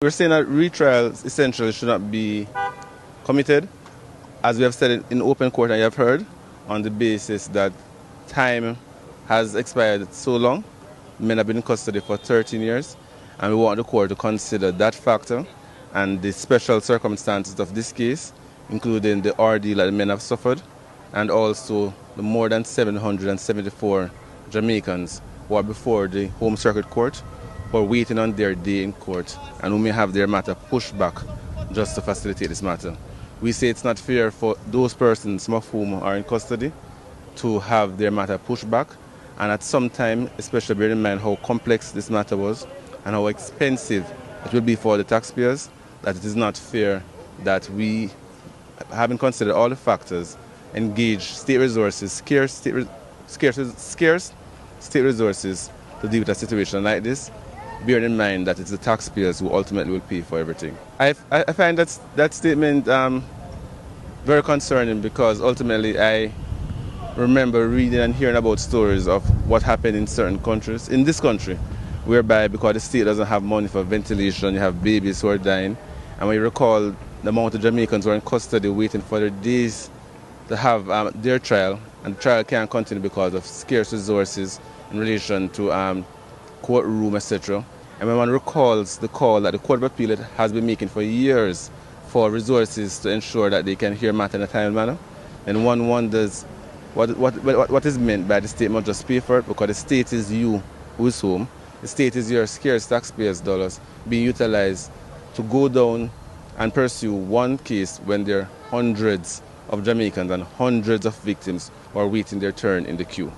We're saying that retrials essentially should not be committed, as we have said it in open court and you have heard, on the basis that time has expired so long. Men have been in custody for 13 years, and we want the court to consider that factor and the special circumstances of this case, including the ordeal that the men have suffered, and also the more than 774 Jamaicans who are before the Home Circuit Court, who are waiting on their day in court and who may have their matter pushed back just to facilitate this matter. We say it's not fair for those persons, some of whom are in custody, to have their matter pushed back, and at some time, especially bearing in mind how complex this matter was and how expensive it will be for the taxpayers, that it is not fair that we, having considered all the factors, engage state resources, scarce state resources to deal with a situation like this, bearing in mind that it's the taxpayers who ultimately will pay for everything. I find that statement very concerning, because ultimately I remember reading and hearing about stories of what happened in certain countries, in this country, whereby because the state doesn't have money for ventilation, you have babies who are dying, and when you recall the amount of Jamaicans who are in custody waiting for their days to have their trial, and the trial can't continue because of scarce resources in relation to courtroom, etc. And when one recalls the call that the Court of Appeal has been making for years for resources to ensure that they can hear matter in a timely manner, then one wonders what is meant by the state must just pay for it, because the state is you who is home. The state is your scarce taxpayers' dollars being utilized to go down and pursue one case when there are hundreds of Jamaicans and hundreds of victims who are waiting their turn in the queue.